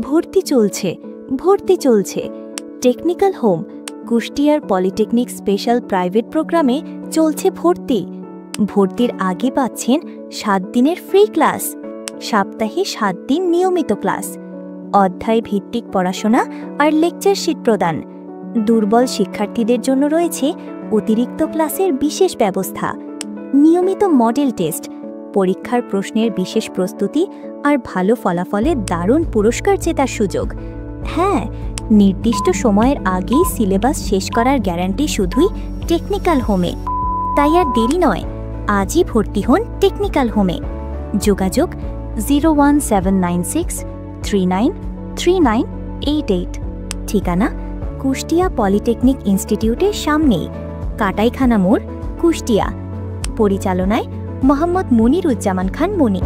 ভর্তি চলছে, ভর্তি চলছে। টেকনিক্যাল হোম কুষ্টিয়ার পলিটেকনিক স্পেশাল প্রাইভেট প্রোগ্রামে চলছে ভর্তি। ভর্তির আগে পাচ্ছেন 7 দিনের ফ্রি ক্লাস, সপ্তাহে 7 দিন নিয়মিত ক্লাস, অধ্যায় ভিত্তিক পড়াশোনা আর লেকচার শিট প্রদান। দুর্বল শিক্ষার্থীদের জন্য রয়েছে অতিরিক্ত ক্লাসের বিশেষ ব্যবস্থা, নিয়মিত মডেল টেস্ট, পরীক্ষার প্রশ্নের বিশেষ প্রস্তুতি আর ভালো ফলাফলের দারুণ পুরস্কার জেতার সুযোগ। হ্যাঁ, নির্দিষ্ট সময়ের আগেই সিলেবাস শেষ করার গ্যারান্টি শুধুই টেকনিক্যাল হোমে। তাই আর দেরি নয়, আজই ভর্তি হন টেকনিক্যাল হোমে। যোগাযোগ 01796393988। ঠিকানা কুষ্টিয়া পলিটেকনিক ইনস্টিটিউটের সামনেই, কাটাইখানা মোড়, কুষ্টিয়া। পরিচালনায় মোহাম্মদ মনিরুজ্জামান খান মনি।